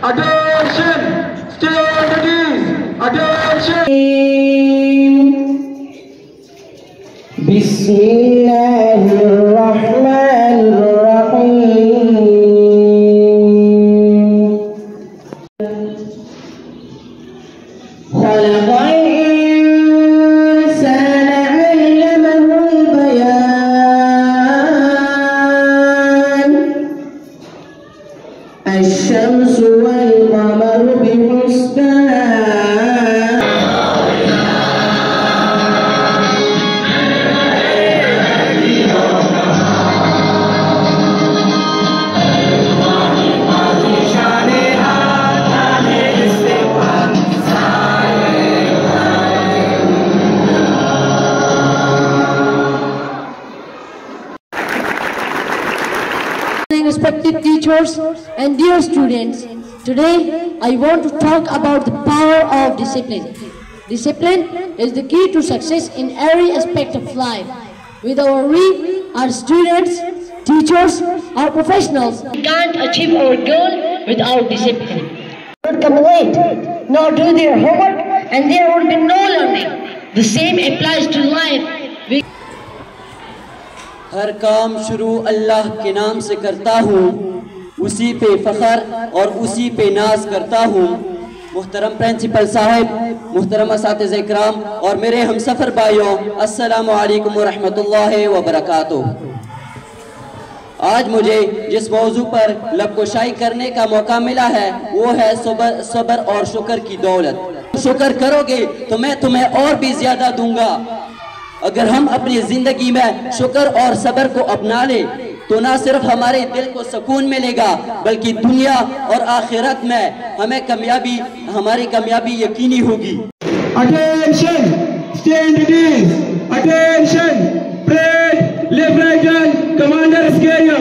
Attention! Stay on the knees! Attention! Bismillahirrahmanirrahim. Khalaqal insana 'allamahul bayan. Asy-syamsu wal qamaru bihusban. Respected teachers and dear students, today I want to talk about the power of discipline. Discipline is the key to success in every aspect of life. Without we, our students, teachers, our professionals, we can't achieve our goal without discipline. Not come late, nor do their homework, and there will be no learning. The same applies to life. हर काम शुरू अल्लाह के नाम से करता हूँ, उसी पे फ़ख्र और उसी पे नाज करता हूँ। मुहतरम प्रिंसिपल साहब, मुहतरम असातिज़े इकराम और मेरे हमसफ़र भाइयों, अस्सलामु अलैकुम व रहमतुल्लाहि व बरकातुहू। आज मुझे जिस मौजू पर लबकुशाई करने का मौका मिला है वो है सब्र और शुक्र की दौलत। शुक्र करोगे तो मैं तुम्हें और भी ज़्यादा दूंगा। अगर हम अपनी ज़िंदगी में शुक्र और सब्र को अपना लें तो ना सिर्फ हमारे दिल को सुकून मिलेगा बल्कि दुनिया और आखिरत में हमारी कामयाबी यकीनी होगी। Attention! Stay on the knees! Attention! Parade! Left, right, and Commander Scario!